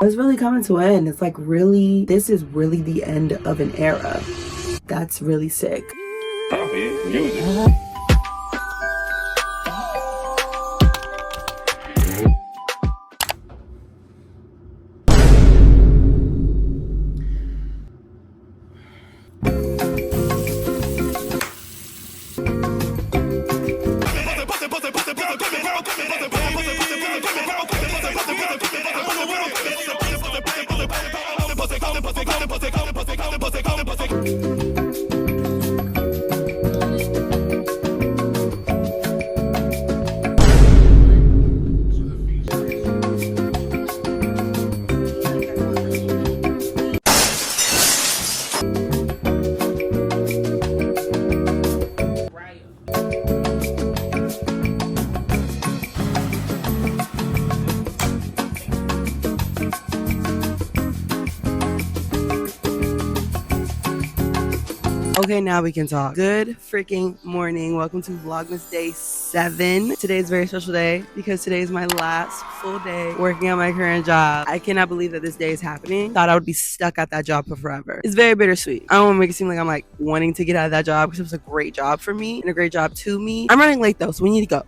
It's really coming to an end. It's like really, this is really the end of an era. That's really sick. Music. Okay, now we can talk. Good freaking morning. Welcome to Vlogmas Day 7. Today is a very special day because today is my last full day working on my current job. I cannot believe that this day is happening. Thought I would be stuck at that job for forever. It's very bittersweet. I don't want to make it seem like I'm like wanting to get out of that job because it was a great job for me and a great job to me. I'm running late though, so we need to go.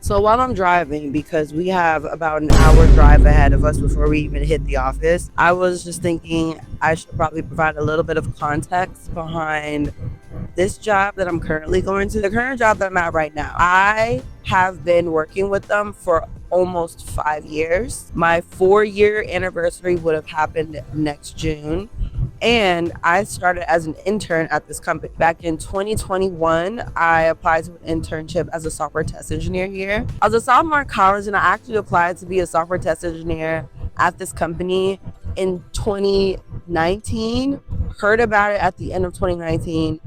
So while I'm driving, because we have about an hour drive ahead of us before we even hit the office, I was just thinking I should probably provide a little bit of context behind this job that I'm currently going to. The current job that I'm at right now, I have been working with them for almost 5 years. My 4-year anniversary would have happened next June. And I started as an intern at this company. Back in 2021, I applied to an internship as a software test engineer here. I was a sophomore in college and I actually applied to be a software test engineer at this company in 2019. Heard about it at the end of 2019.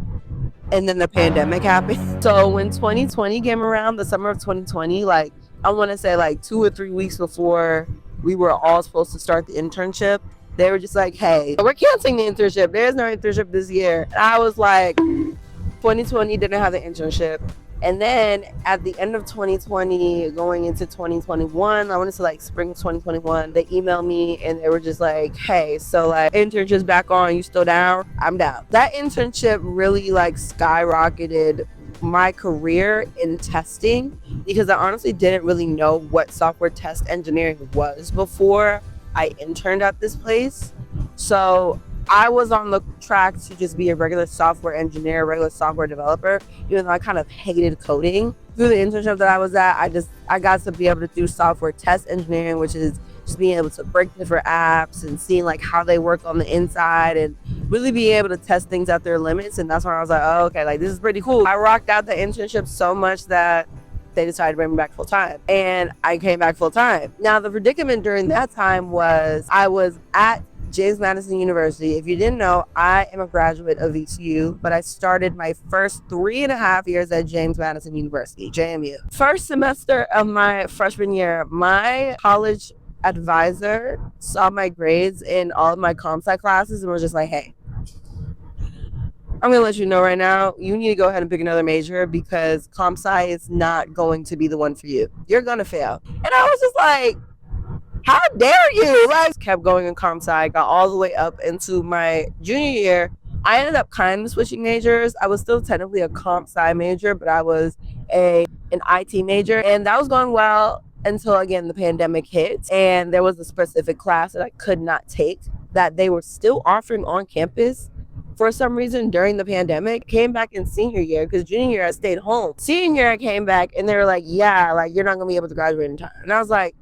And then the pandemic happened. So when 2020 came around, the summer of 2020, like I want to say like 2 or 3 weeks before we were all supposed to start the internship, they were just like, hey, we're canceling the internship. There's no internship this year. And I was like, 2020 didn't have the internship. And then at the end of 2020, going into 2021, I wanted to like spring 2021, they emailed me and they were just like, hey, so like internship's back on, you still down? I'm down. That internship really like skyrocketed my career in testing because I honestly didn't really know what software test engineering was before I interned at this place. So I was on the track to just be a regular software engineer, regular software developer, even though I kind of hated coding. Through the internship that I was at, I got to be able to do software test engineering, which is just being able to break different apps and seeing like how they work on the inside and really being able to test things at their limits. And that's when I was like, oh, okay, like this is pretty cool. I rocked out the internship so much that they decided to bring me back full time. And I came back full time. Now, the predicament during that time was I was at James Madison University. If you didn't know, I am a graduate of VCU, but I started my first 3.5 years at James Madison University, JMU. First semester of my freshman year, my college advisor saw my grades in all of my comp sci classes and was just like, hey, I'm going to let you know right now, you need to go ahead and pick another major because comp sci is not going to be the one for you. You're going to fail. And I was just like, how dare you? Like, kept going in comp sci, got all the way up into my junior year. I ended up kind of switching majors. I was still technically a comp sci major, but I was an IT major. And that was going well until, again, the pandemic hit. And there was a specific class that I could not take that they were still offering on campus for some reason during the pandemic. Came back in senior year because junior year I stayed home. Senior year I came back and they were like, yeah, like you're not gonna be able to graduate in time. And I was like,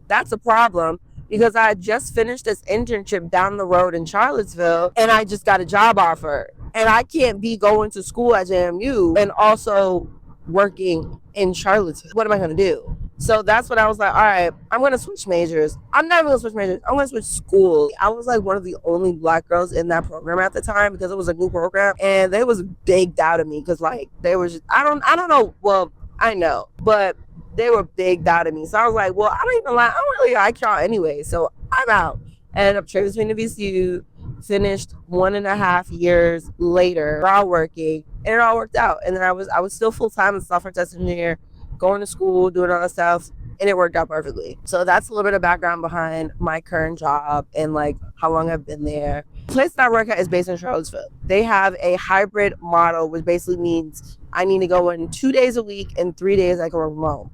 that's a problem because I just finished this internship down the road in Charlottesville and I just got a job offer. And I can't be going to school at JMU and also working in Charlottesville. What am I gonna do? So that's when I was like, all right, I'm going to switch majors. I'm not even going to switch majors. I'm going to switch schools. I was like one of the only Black girls in that program at the time because it was a new program. And they was big doubt of me because like they were just, I don't know. Well, I know, but they were big doubt of me. So I was like, well, I don't even like, I don't really like y'all anyway. So I'm out. Ended up transferring to VCU, finished 1.5 years later while working. and it all worked out. And then I was still full-time as a software test engineer, going to school, doing all that stuff, and it worked out perfectly. So that's a little bit of background behind my current job and like how long I've been there. The place that I work at is based in Charlottesville. They have a hybrid model, which basically means I need to go in 2 days a week and 3 days I can work from home.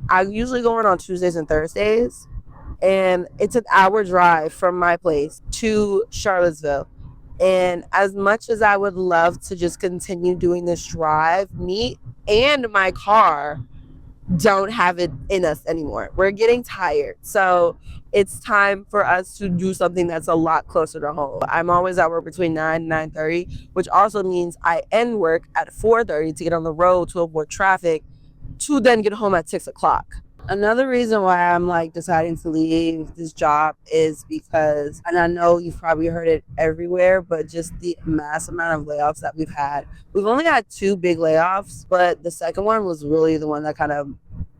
I usually go in on Tuesdays and Thursdays, and it's an hour drive from my place to Charlottesville. And as much as I would love to just continue doing this drive, me and my car don't have it in us anymore. We're getting tired. So it's time for us to do something that's a lot closer to home. I'm always at work between 9 and 9:30, which also means I end work at 4:30 to get on the road to avoid traffic to then get home at 6 o'clock. Another reason why I'm like deciding to leave this job is because, and I know you've probably heard it everywhere, but just the mass amount of layoffs that we've had. We've only had 2 big layoffs, but the second one was really the one that kind of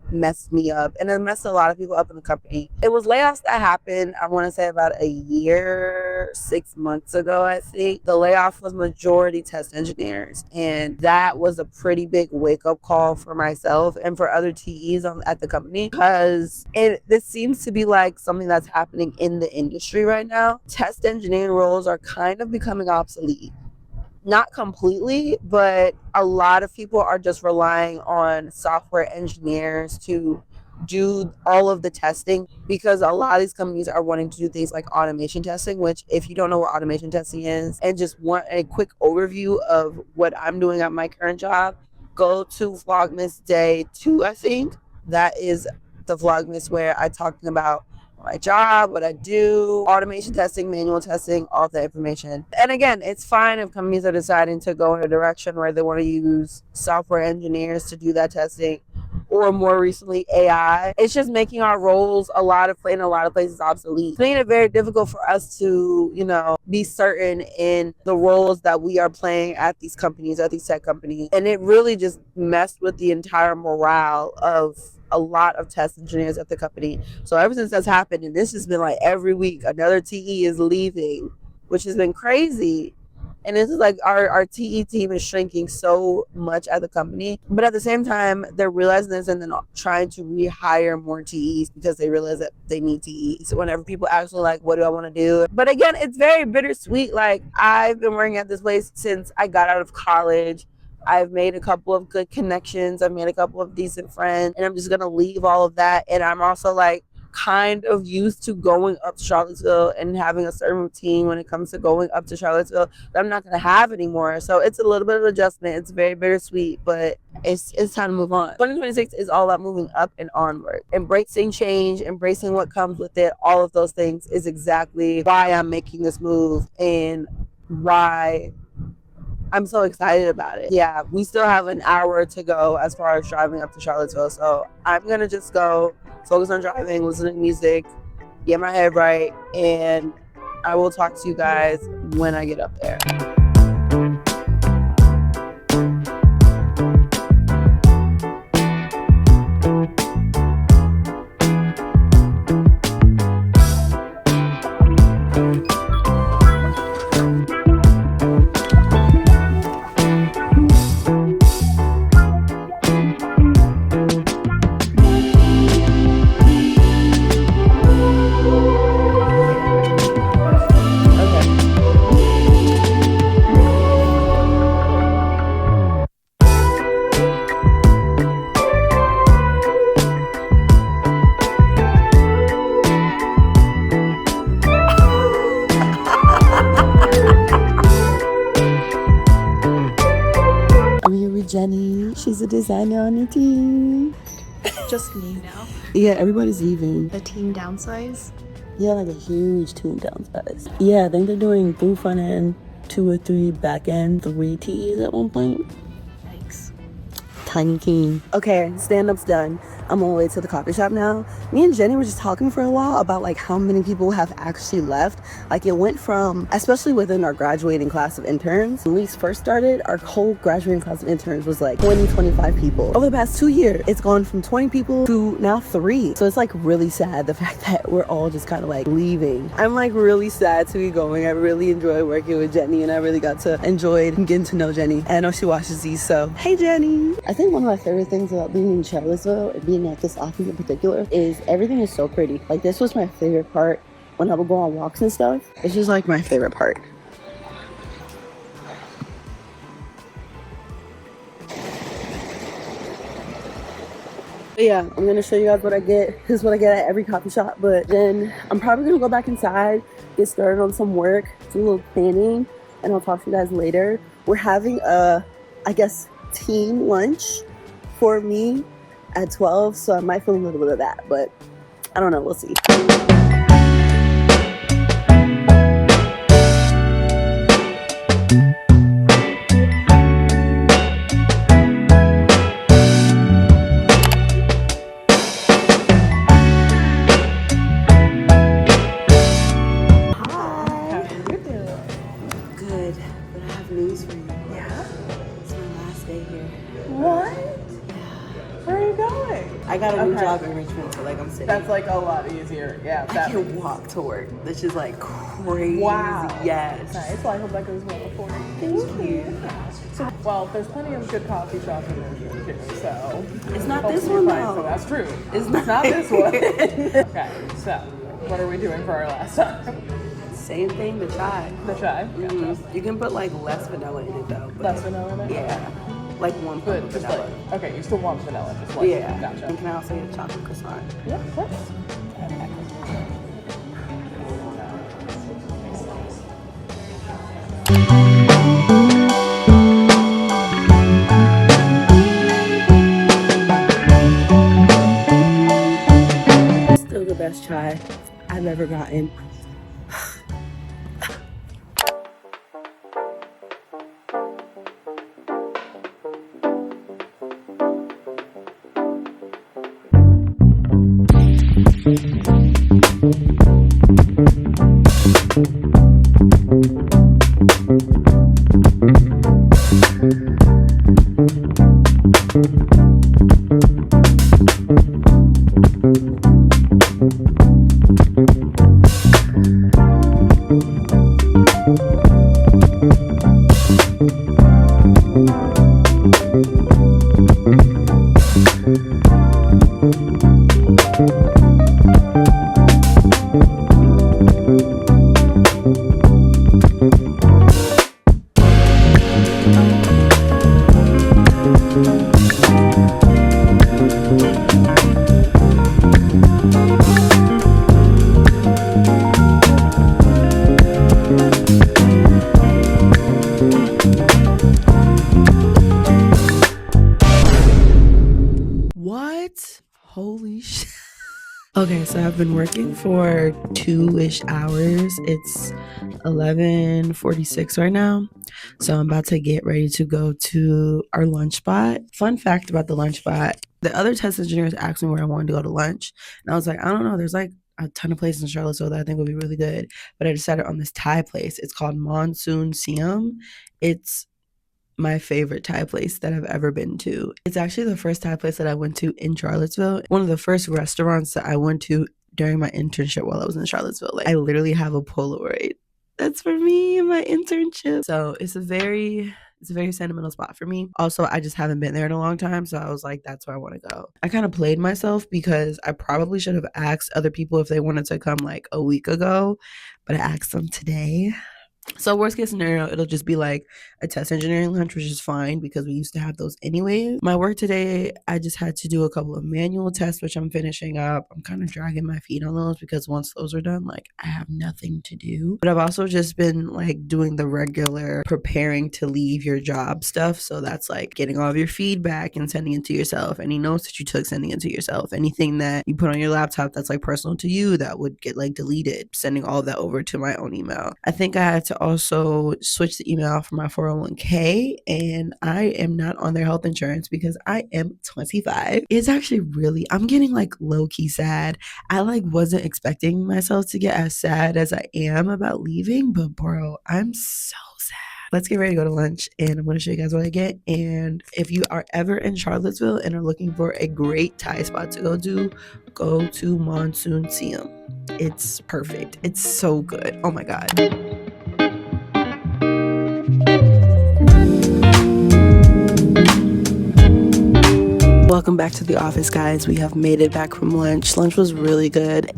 messed me up, and it messed a lot of people up in the company. It was layoffs that happened, I want to say about a year, 6 months ago, I think. The layoff was majority test engineers, and that was a pretty big wake-up call for myself and for other TEs at the company, because this seems to be like something that's happening in the industry right now. Test engineering roles are kind of becoming obsolete. Not completely, but a lot of people are just relying on software engineers to do all of the testing, because a lot of these companies are wanting to do things like automation testing, which if you don't know what automation testing is and just want a quick overview of what I'm doing at my current job, go to Vlogmas Day 2, I think. That is the Vlogmas where I talking about my job, what I do, automation testing, manual testing, all that information. And again, it's fine if companies are deciding to go in a direction where they want to use software engineers to do that testing, or more recently AI. It's just making our roles in a lot of places obsolete. It's making it very difficult for us to, be certain in the roles that we are playing at these companies, at these tech companies. And it really just messed with the entire morale of a lot of test engineers at the company. So ever since that's happened, and this has been like every week, another TE is leaving, which has been crazy. And this is like our TE team is shrinking so much at the company. But at the same time, they're realizing this and then trying to rehire more TEs because they realize that they need TEs. Whenever people ask me like, what do I want to do? But again, it's very bittersweet. Like, I've been working at this place since I got out of college. I've made a couple of good connections. I've made a couple of decent friends, and I'm just going to leave all of that. And I'm also like kind of used to going up to Charlottesville and having a certain routine when it comes to going up to Charlottesville that I'm not going to have anymore. So it's a little bit of adjustment. It's very bittersweet, but it's time to move on. 2026 is all about moving up and onward. Embracing change, embracing what comes with it, all of those things is exactly why I'm making this move and why I'm so excited about it. Yeah, we still have an hour to go as far as driving up to Charlottesville. So I'm going to just go focus on driving, listen to music, get my head right, and I will talk to you guys when I get up there. Jenny, she's a designer on the team. Just me now. Yeah, everybody's leaving. The team downsize? Yeah, like a huge team downsize. Yeah, I think they're doing 3 front end, 2 or 3 back end, 3 TEs at one point. Yikes. Tiny team. Okay, stand-up's done. I'm on the way to the coffee shop now. Me and Jenny were just talking for a while about like how many people have actually left. Like it went from, especially within our graduating class of interns, when we first started, our whole graduating class of interns was like 20, 25 people. Over the past 2 years, it's gone from 20 people to now 3. So it's like really sad the fact that we're all just kind of like leaving. I'm like really sad to be going. I really enjoy working with Jenny, and I really got to enjoy getting to know Jenny. And I know she watches these, so hey Jenny. I think one of my favorite things about being in Charlottesville and being at this office in particular is everything is so pretty. Like this was my favorite part when I would go on walks and stuff. It's just like my favorite part. But yeah, I'm gonna show you guys what I get. This is what I get at every coffee shop. But then I'm probably gonna go back inside, get started on some work, do a little planning, and I'll talk to you guys later. We're having a, I guess, team lunch for me at 12, so I might film a little bit of that, but I don't know, we'll see. Good, but I have news for you. Yeah? It's my last day here. What? Where are you going? I got a new job in Richmond, so like I'm sitting. That's like a lot easier. Yeah. I can walk to work. This is like crazy. Wow. Yes. Nice. Well, I hope that goes well for you. Thank you. So, well, there's plenty of good coffee shops in Richmond too, so. It's not hopefully this one you find though. some. That's true. It's not this one. Okay, so what are we doing for our last time? Same thing, the chai. The chai? Gotcha. You can put like less vanilla in it though. But Less vanilla in it? yeah. Like 1 Good, pump of just vanilla. like, okay, you still want vanilla, just like, Yeah. Gotcha. And can I also get a chocolate croissant? Yeah, of course. Still the best chai I've ever gotten. What? Holy shit. Okay, so I've been working for 2-ish hours. It's 11:46 right now. So I'm about to get ready to go to our lunch spot. Fun fact about the lunch spot. The other test engineers asked me where I wanted to go to lunch. And I was like, I don't know. There's like a ton of places in Charlottesville that I think would be really good. But I decided on this Thai place. It's called Monsoon Siam. It's my favorite Thai place that I've ever been to. It's actually the first Thai place that I went to in Charlottesville. One of the first restaurants that I went to during my internship while I was in Charlottesville. Like I literally have a Polaroid that's for me in my internship. So it's a very sentimental spot for me. Also, I just haven't been there in a long time, so I was like, that's where I want to go. I kind of played myself because I probably should have asked other people if they wanted to come like a week ago, but I asked them today. So worst case scenario, it'll just be like a test engineering lunch, which is fine because we used to have those anyway. My work today, I just had to do a couple of manual tests, which I'm finishing up. I'm kind of dragging my feet on those because once those are done, like I have nothing to do. But I've also just been like doing the regular preparing to leave your job stuff. So that's like getting all of your feedback and sending it to yourself. Any notes that you took, sending it to yourself. Anything that you put on your laptop that's like personal to you that would get like deleted, sending all of that over to my own email. I think I had to also switched the email for my 401k, and I am not on their health insurance because I am 25. It's actually really, I'm getting like low-key sad. I like wasn't expecting myself to get as sad as I am about leaving, but bro, I'm so sad. Let's get ready to go to lunch, and I'm going to show you guys what I get. And if you are ever in Charlottesville and are looking for a great Thai spot to go to Monsoon Siam. It's perfect. It's so good. Oh my god. Welcome back to the office, guys. We have made it back from lunch. Lunch was really good.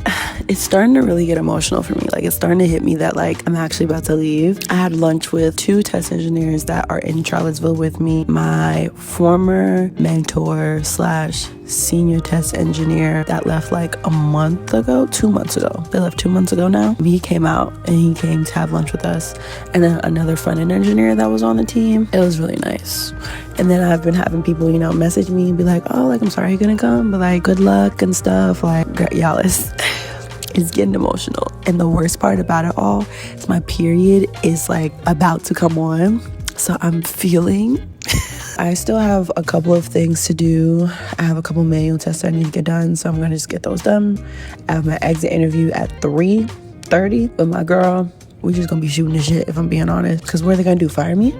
It's starting to really get emotional for me. Like, it's starting to hit me that like I'm actually about to leave. I had lunch with 2 test engineers that are in Charlottesville with me. My former mentor / senior test engineer that left like a month ago, 2 months ago. They left 2 months ago now. He came out and he came to have lunch with us. And then another front-end engineer that was on the team. It was really nice. And then I've been having people, message me and be like, oh, like, I'm sorry you're gonna come, but like, good luck and stuff. Like, y'all, it's getting emotional. And the worst part about it all is my period is like about to come on. So I'm feeling I still have a couple of things to do. I have a couple manual tests I need to get done, so I'm gonna just get those done. I have my exit interview at 3:30 with my girl. We just gonna be shooting the shit, if I'm being honest, because what are they gonna do, fire me?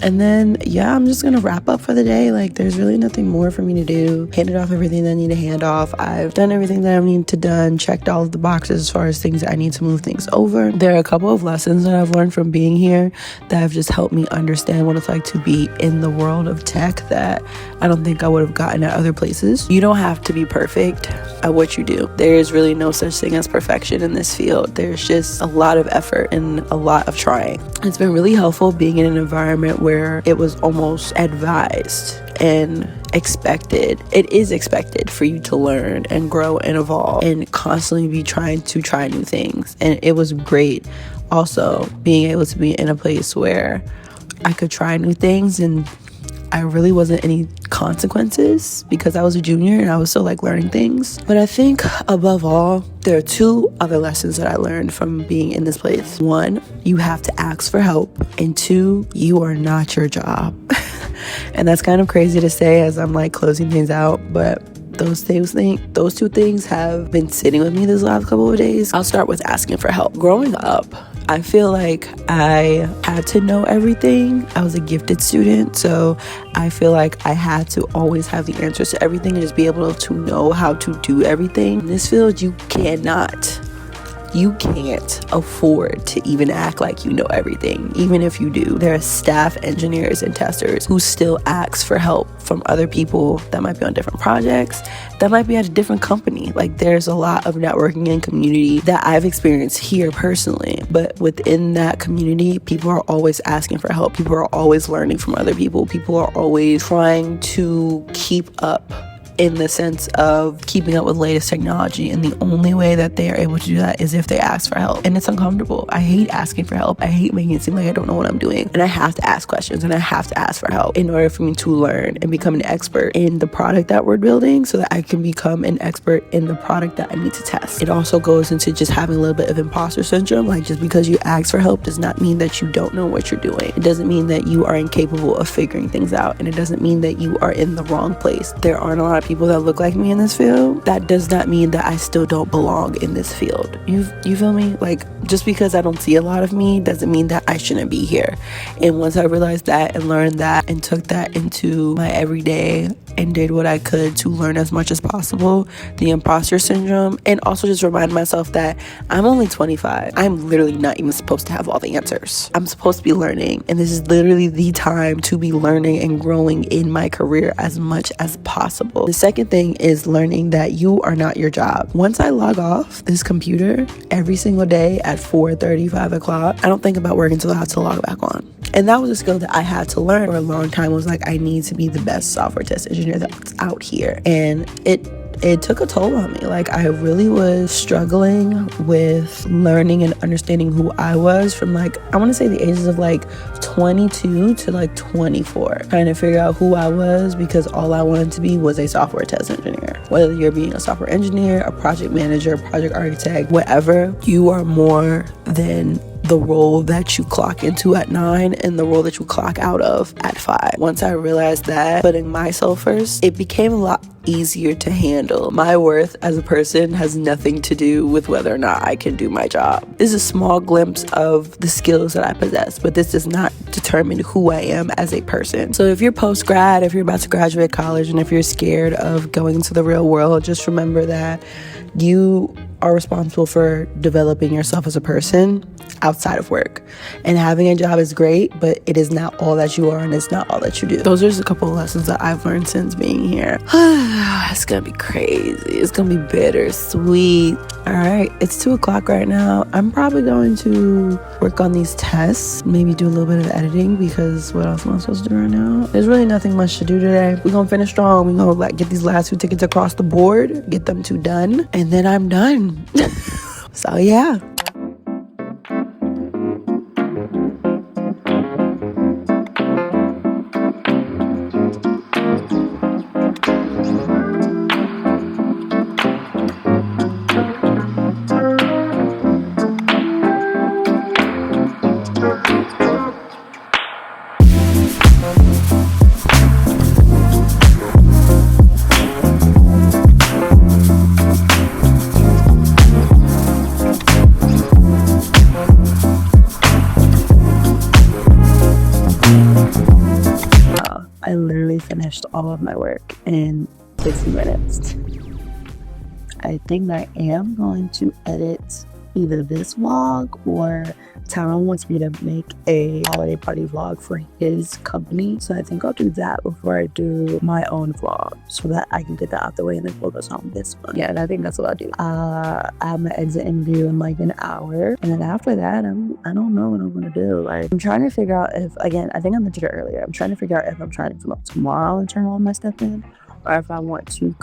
And then yeah, I'm just gonna wrap up for the day. Like, there's really nothing more for me to do. Handed off everything that I need to hand off. I've done everything that I need to done, checked all of the boxes as far as things that I need to move things over. There are a couple of lessons that I've learned from being here that have just helped me understand what it's like to be in the world of tech that I don't think I would have gotten at other places. You don't have to be perfect at what you do. There is really no such thing as perfection in this field. There's just a lot of effort and a lot of trying. It's been really helpful being in an environment where it was almost advised and expected. It is expected for you to learn and grow and evolve and constantly be trying to try new things. And it was great also being able to be in a place where I could try new things and I really wasn't any consequences because I was a junior and I was still like learning things. But I think above all, there are 2 other lessons that I learned from being in this place. 1, you have to ask for help. And 2, you are not your job. And that's kind of crazy to say as I'm like closing things out, but those 2 things have been sitting with me this last couple of days. I'll start with asking for help. Growing up, I feel like I had to know everything. I was a gifted student, so I feel like I had to always have the answers to everything and just be able to know how to do everything. In this field, you can't afford to even act like you know everything. Even if you do, there are staff engineers and testers who still ask for help from other people that might be on different projects, that might be at a different company. Like, there's a lot of networking and community that I've experienced here personally, but within that community, people are always asking for help. People are always learning from other people. People are always trying to keep up in the sense of keeping up with latest technology, and the only way that they are able to do that is if they ask for help. And it's uncomfortable. I hate asking for help. I hate making it seem like I don't know what I'm doing, and I have to ask questions and I have to ask for help in order for me to learn and become an expert in the product that we're building so that I can become an expert in the product that I need to test. It also goes into just having a little bit of imposter syndrome. Like, just because you ask for help does not mean that you don't know what you're doing. It doesn't mean that you are incapable of figuring things out, and it doesn't mean that you are in the wrong place. There aren't a lot of people that look like me in this field. That does not mean that I still don't belong in this field. You feel me? Like, just because I don't see a lot of me doesn't mean that I shouldn't be here. And once I realized that and learned that and took that into my everyday and did what I could to learn as much as possible, the imposter syndrome, and also just remind myself that I'm only 25. I'm literally not even supposed to have all the answers. I'm supposed to be learning, and this is literally the time to be learning and growing in my career as much as possible. The second thing is learning that you are not your job. Once I log off this computer every single day at 4:30, 5 o'clock, I don't think about work until I have to log back on. And that was a skill that I had to learn for a long time. Was like, I need to be the best software test engineer that's out here. And it took a toll on me. Like, I really was struggling with learning and understanding who I was from, like, I want to say the ages of like 22 to like 24, trying to figure out who I was, because all I wanted to be was a software test engineer. Whether you're being a software engineer, a project manager, project architect, whatever, you are more than the role that you clock into at 9 and the role that you clock out of at 5. Once I realized that, putting myself first, it became a lot easier to handle. My worth as a person has nothing to do with whether or not I can do my job. This is a small glimpse of the skills that I possess, but this does not determine who I am as a person. So if you're post-grad, if you're about to graduate college, and if you're scared of going into the real world, just remember that you are responsible for developing yourself as a person outside of work. And having a job is great, but it is not all that you are, and it's not all that you do. Those are just a couple of lessons that I've learned since being here. It's gonna be crazy. It's gonna be bittersweet. All right, it's 2 o'clock right now. I'm probably going to work on these tests, maybe do a little bit of editing, because what else am I supposed to do right now? There's really nothing much to do today. We're gonna finish strong. We're gonna get these last 2 tickets across the board, get them 2 done, and then I'm done. So yeah. I literally finished all of my work in 60 minutes. I think I am going to edit either this vlog, or Tyrone wants me to make a holiday party vlog for his company. So I think I'll do that before I do my own vlog, so that I can get that out the way and then focus on this one. Yeah, and I think that's what I'll do. I have my exit interview in like an hour, and then after that, I don't know what I'm gonna do. Like, I'm trying to figure out if, again, I think I mentioned it earlier, I'm trying to figure out if I'm trying to come up tomorrow and turn all my stuff in, or if I want to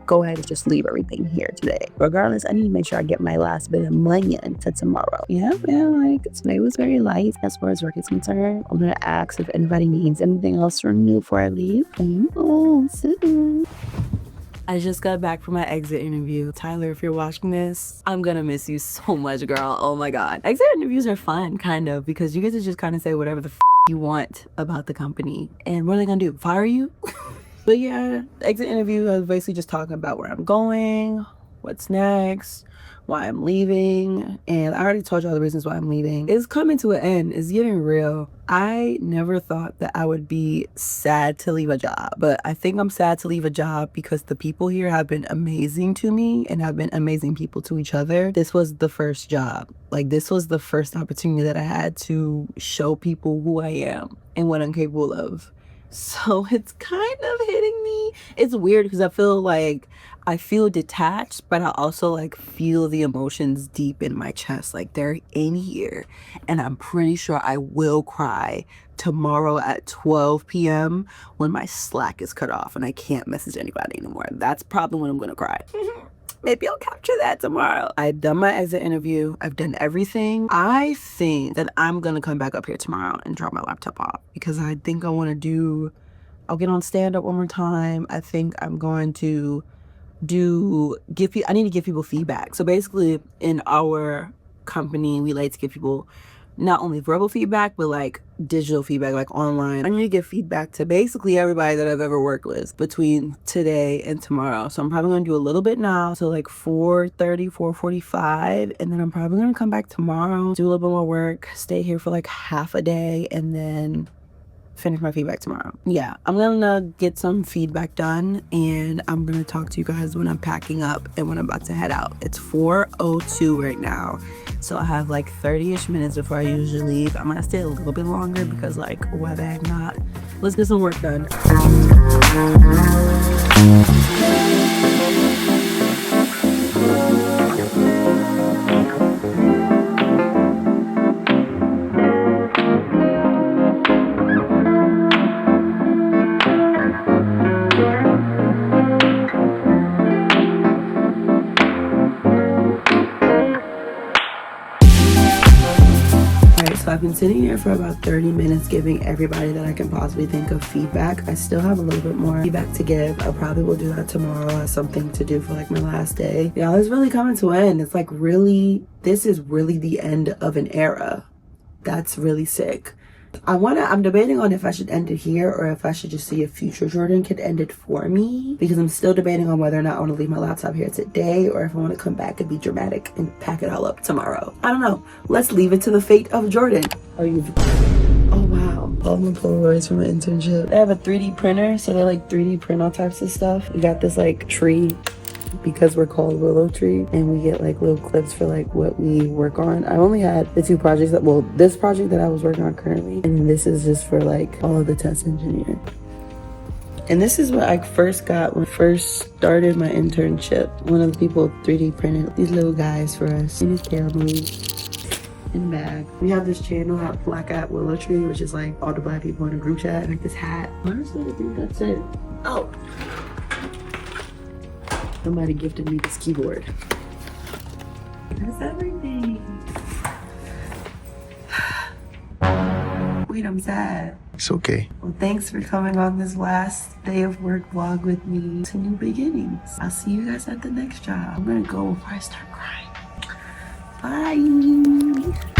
go ahead and just leave everything here today. Regardless, I need to make sure I get my last bit of money into tomorrow. Yeah, like, today was very light as far as work is concerned. I'm gonna ask if anybody needs anything else from me before I leave. I just got back from my exit interview. Tyler, if you're watching this, I'm gonna miss you so much, girl. Oh my God. Exit interviews are fun, kind of, because you get to just kind of say whatever the you want about the company. And what are they gonna do? Fire you? But yeah, the exit interview, I was basically just talking about where I'm going, what's next, why I'm leaving. And I already told y'all the reasons why I'm leaving. It's coming to an end. It's getting real. I never thought that I would be sad to leave a job, but I think I'm sad to leave a job because the people here have been amazing to me and have been amazing people to each other. This was the first job. Like, this was the first opportunity that I had to show people who I am and what I'm capable of. So it's kind of hitting me. It's weird because I feel detached, but I also like feel the emotions deep in my chest. Like, they're in here, and I'm pretty sure I will cry tomorrow at 12 p.m. when my Slack is cut off and I can't message anybody anymore. That's probably when I'm gonna cry. Maybe I'll capture that tomorrow. I've done my exit interview. I've done everything. I think that I'm gonna come back up here tomorrow and drop my laptop off, because I think I'll get on stand up one more time. I think I'm going to I need to give people feedback. So basically in our company, we like to give people not only verbal feedback, but like digital feedback, like online. I need to give feedback to basically everybody that I've ever worked with between today and tomorrow. So I'm probably gonna do a little bit now, so like 4:30, 4:45, and then I'm probably gonna come back tomorrow, do a little bit more work, stay here for like half a day, and then finish my feedback tomorrow. Yeah, I'm gonna get some feedback done, and I'm gonna talk to you guys when I'm packing up and when I'm about to head out. It's 4:02 right now, so I have like 30-ish minutes before I usually leave. I'm gonna stay a little bit longer because, like, why the heck not? Let's get some work done. been sitting here for about 30 minutes giving everybody that I can possibly think of feedback. I still have a little bit more feedback to give. I probably will do that tomorrow as something to do for like my last day. Y'all, it's really coming to an end. It's like really, this is really the end of an era. That's really sick. I'm debating on if I should end it here or if I should just see if future Jordan could end it for me, because I'm still debating on whether or not I want to leave my laptop here today or if I want to come back and be dramatic and pack it all up tomorrow. I don't know. Let's leave it to the fate of Jordan. Oh wow, all my Polaroids from my internship. They have a 3D printer, so they like 3D print all types of stuff. We got this like tree, because we're called Willow Tree, and we get like little clips for like what we work on. I only had the two projects that, well, this project that I was working on currently, and this is just for like all of the test engineer. And this is what I first got when I first started my internship. One of the people 3D printed these little guys for us in his camera in the bag. We have this channel at Black at Willow Tree, which is like all the black people in a group chat, and like this hat. Honestly, I think that's it. Oh, somebody gifted me this keyboard. That's everything. Wait, I'm sad. It's okay. Well, thanks for coming on this last day of work vlog with me to new beginnings. I'll see you guys at the next job. I'm gonna go before I start crying. Bye.